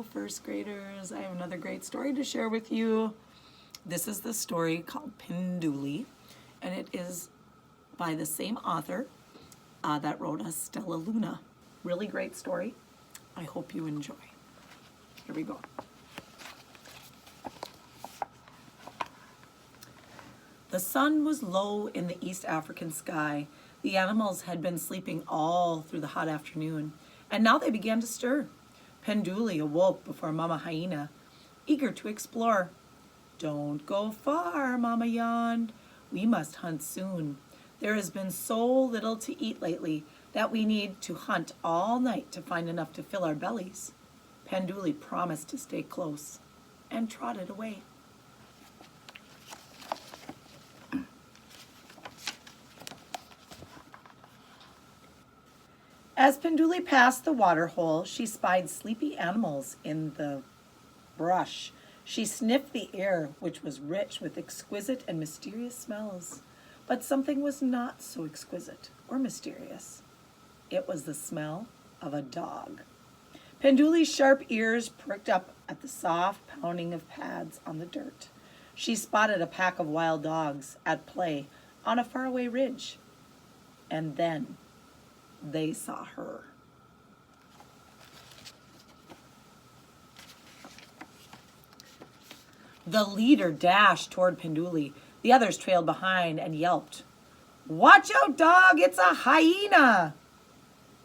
first graders. I have another great story to share with you. This is the story called Penduli, and it is by the same author that wrote us Stella Luna. Really great story. I hope you enjoy. Here we go. The sun was low in the East African sky. The animals had been sleeping all through the hot afternoon, and now they began to stir. Penduli awoke before Mama Hyena, eager to explore. "Don't go far," Mama yawned. "We must hunt soon. There has been so little to eat lately that we need to hunt all night to find enough to fill our bellies." Penduli promised to stay close and trotted away. As Penduli passed the water hole, she spied sleepy animals in the brush. She sniffed the air, which was rich with exquisite and mysterious smells. But something was not so exquisite or mysterious. It was the smell of a dog. Penduli's sharp ears pricked up at the soft pounding of pads on the dirt. She spotted a pack of wild dogs at play on a faraway ridge. And then they saw her. The leader dashed toward Penduli. The others trailed behind and yelped. "Watch out, dog! It's a hyena!"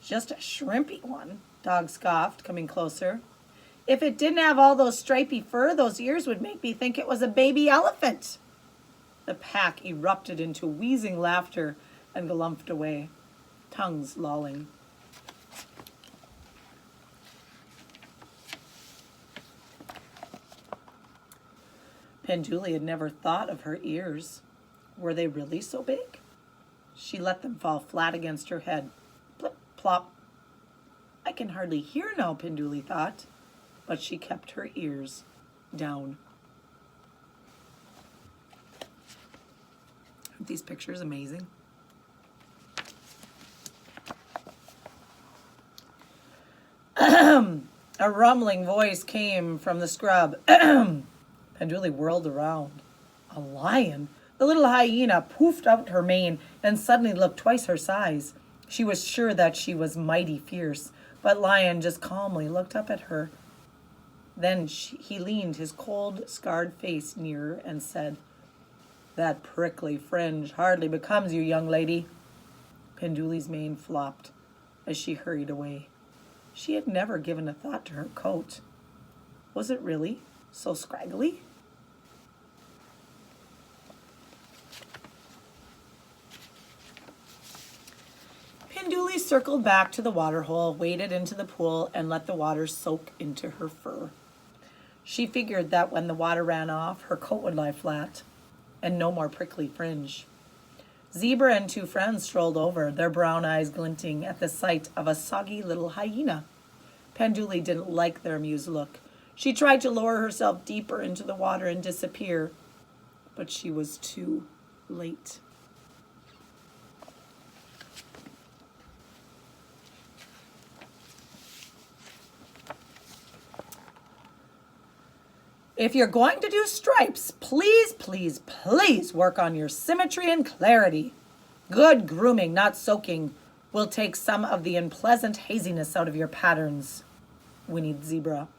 "Just a shrimpy one," Dog scoffed, coming closer. "If it didn't have all those stripy fur, those ears would make me think it was a baby elephant." The pack erupted into wheezing laughter and galumphing away, tongues lolling. Penduli had never thought of her ears. Were they really so big? She let them fall flat against her head. Plip, plop. "I can hardly hear now," Penduli thought, but she kept her ears down. Aren't these pictures amazing? A rumbling voice came from the scrub. Penduli whirled around. A lion! The little hyena poofed out her mane and suddenly looked twice her size. She was sure that she was mighty fierce, but Lion just calmly looked up at her. Then he leaned his cold, scarred face nearer and said, "That prickly fringe hardly becomes you, young lady." Penduli's mane flopped as she hurried away. She had never given a thought to her coat. Was it really so scraggly? Penduli circled back to the water hole, waded into the pool, and let the water soak into her fur. She figured that when the water ran off, her coat would lie flat, and no more prickly fringe. Zebra and two friends strolled over, their brown eyes glinting at the sight of a soggy little hyena. Penduli didn't like their amused look. She tried to lower herself deeper into the water and disappear, but she was too late. "If you're going to do stripes, please, please, please work on your symmetry and clarity. Good grooming, not soaking, will take some of the unpleasant haziness out of your patterns," whinnied Zebra.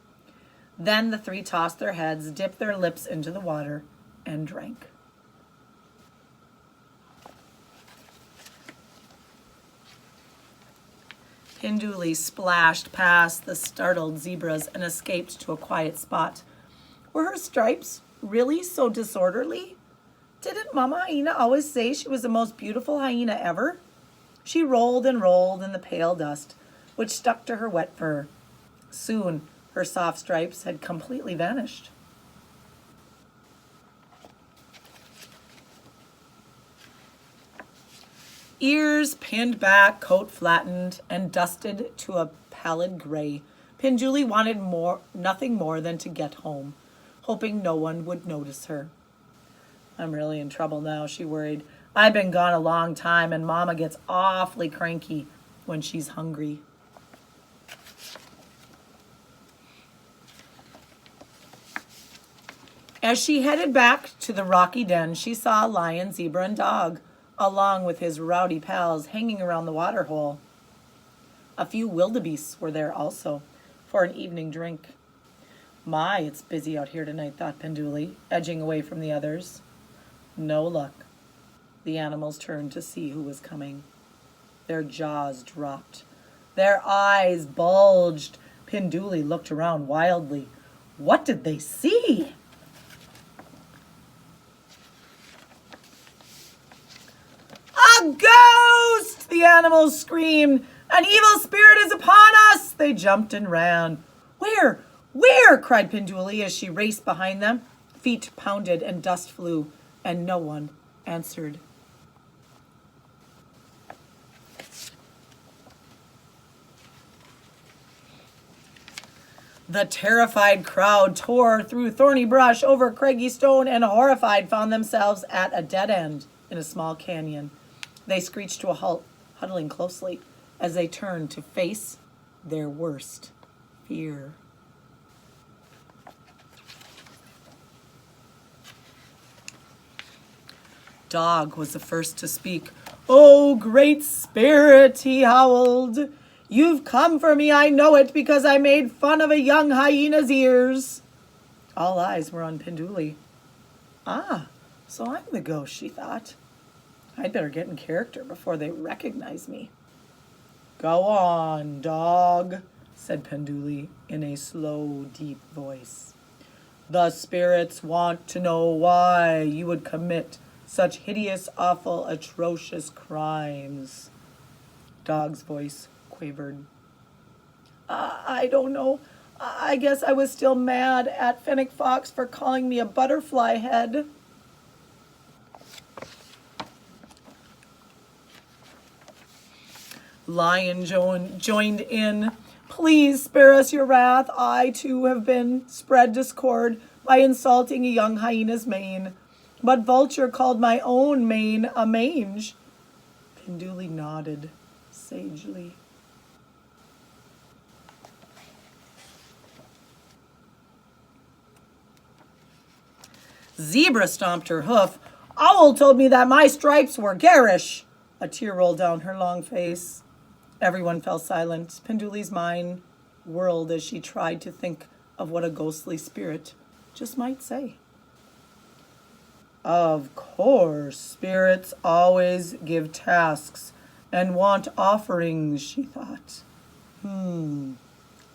Then the three tossed their heads, dipped their lips into the water, and drank. Penduli splashed past the startled zebras and escaped to a quiet spot. Were her stripes really so disorderly? Didn't Mama Hyena always say she was the most beautiful hyena ever? She rolled and rolled in the pale dust, which stuck to her wet fur. Soon, her soft stripes had completely vanished. Ears pinned back, coat flattened, and dusted to a pallid gray, Penduli wanted nothing more than to get home, hoping no one would notice her. "I'm really in trouble now," she worried. "I've been gone a long time, and Mama gets awfully cranky when she's hungry." As she headed back to the rocky den, she saw a lion, zebra, and dog, along with his rowdy pals, hanging around the water hole. A few wildebeests were there also, for an evening drink. My, it's busy out here tonight, thought Penduli, edging away from the others. No luck. The animals turned to see who was coming. Their jaws dropped. Their eyes bulged. Penduli looked around wildly. What did they see? A ghost! The animals screamed. An evil spirit is upon us! They jumped and ran. Where? Where? Cried Penduli as she raced behind them. Feet pounded and dust flew, and no one answered. The terrified crowd tore through thorny brush over craggy stone and horrified found themselves at a dead end in a small canyon. They screeched to a halt, huddling closely as they turned to face their worst fear. Dog was the first to speak. "Oh, great spirit," he howled. "You've come for me, I know it, because I made fun of a young hyena's ears." All eyes were on Penduli. Ah, so I'm the ghost, she thought. I'd better get in character before they recognize me. "Go on, dog," said Penduli in a slow, deep voice. "The spirits want to know why you would commit such hideous, awful, atrocious crimes." Dog's voice quavered. I don't know. I guess I was still mad at Fennec Fox for calling me a butterfly head." Lion joined in. "Please spare us your wrath. I, too, have been spread discord by insulting a young hyena's mane. But Vulture called my own mane a mange." Penduli nodded sagely. Zebra stomped her hoof. "Owl told me that my stripes were garish." A tear rolled down her long face. Everyone fell silent. Penduli's mind whirled as she tried to think of what a ghostly spirit just might say. Of course, spirits always give tasks and want offerings, she thought.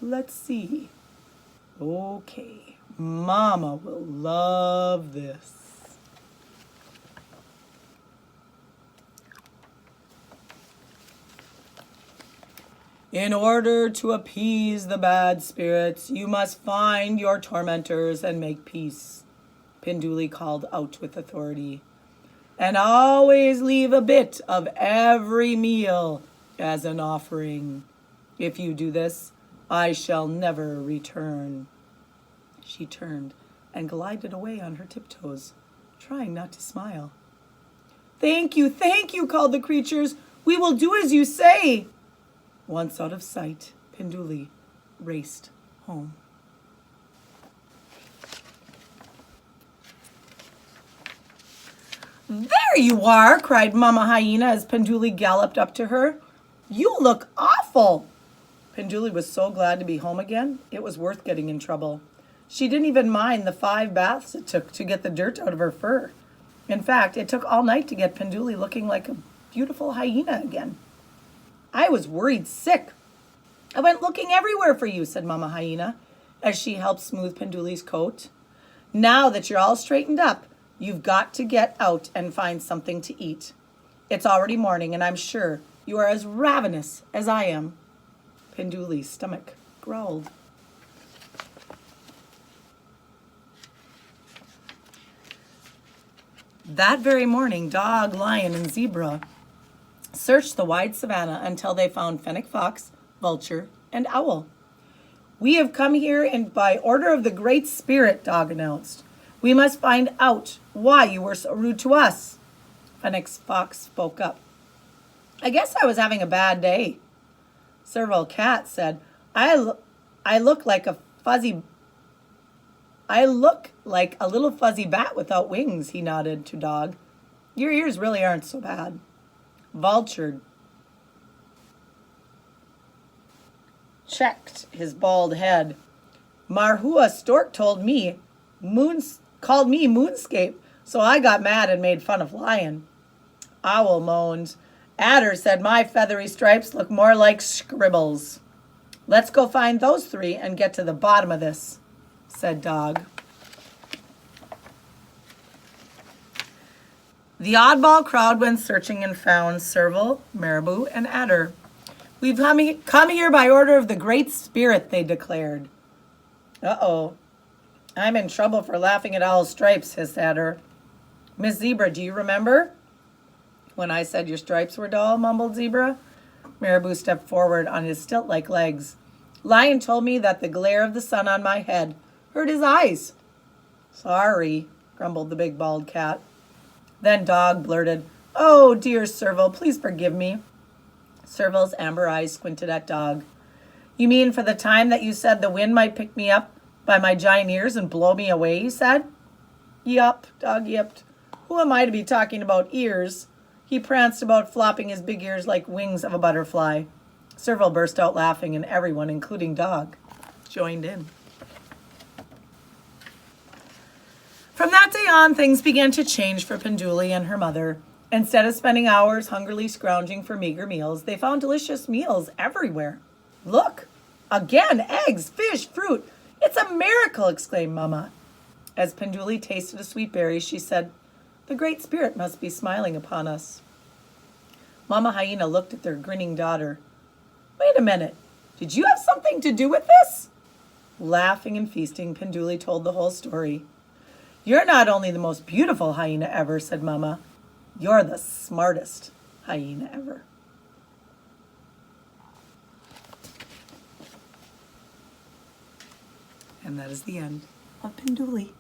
Let's see. Okay, Mama will love this. In order to appease the bad spirits, you must find your tormentors and make peace, Penduli called out with authority. And always leave a bit of every meal as an offering. If you do this, I shall never return. She turned and glided away on her tiptoes, trying not to smile. Thank you, called the creatures. We will do as you say. Once out of sight, Penduli raced home. There you are, cried Mama Hyena as Penduli galloped up to her. You look awful. Penduli was so glad to be home again, it was worth getting in trouble. She didn't even mind the 5 baths it took to get the dirt out of her fur. In fact, it took all night to get Penduli looking like a beautiful hyena again. I was worried sick. I went looking everywhere for you, said Mama Hyena, as she helped smooth Penduli's coat. Now that you're all straightened up, you've got to get out and find something to eat. It's already morning, and I'm sure you are as ravenous as I am. Penduli's stomach growled. That very morning, Dog, Lion, and Zebra searched the wide savanna until they found Fennec Fox, Vulture, and Owl. We have come here by order of the Great Spirit, Dog announced. We must find out why you were so rude to us. Fennec Fox spoke up. I guess I was having a bad day. Serval Cat said, I look like a fuzzy I look like a little fuzzy bat without wings, he nodded to Dog. Your ears really aren't so bad. Vulture checked his bald head. Marhua Stork called me Moonscape, so I got mad and made fun of Lion. Owl moaned. Adder said my feathery stripes look more like scribbles. Let's go find those three and get to the bottom of this, said Dog. The oddball crowd went searching and found Serval, Marabou, and Adder. We've come here by order of the Great Spirit, they declared. Uh-oh. I'm in trouble for laughing at Owl's stripes, hissed Adder. Miss Zebra, do you remember when I said your stripes were dull, mumbled Zebra. Marabou stepped forward on his stilt-like legs. Lion told me that the glare of the sun on my head hurt his eyes. Sorry, grumbled the big bald cat. Then Dog blurted, Oh, dear Serval, please forgive me. Serval's amber eyes squinted at Dog. You mean for the time that you said the wind might pick me up by my giant ears and blow me away, you said? Yup, Dog yipped. Who am I to be talking about ears? He pranced about, flopping his big ears like wings of a butterfly. Serval burst out laughing, and everyone, including Dog, joined in. From that day on, things began to change for Penduli and her mother. Instead of spending hours hungrily scrounging for meager meals, they found delicious meals everywhere. Look, again, eggs, fish, fruit. It's a miracle, exclaimed Mama. As Penduli tasted a sweet berry, she said, The Great Spirit must be smiling upon us. Mama Hyena looked at their grinning daughter. Wait a minute. Did you have something to do with this? Laughing and feasting, Penduli told the whole story. You're not only the most beautiful hyena ever, said Mama. You're the smartest hyena ever. And that is the end of Penduli.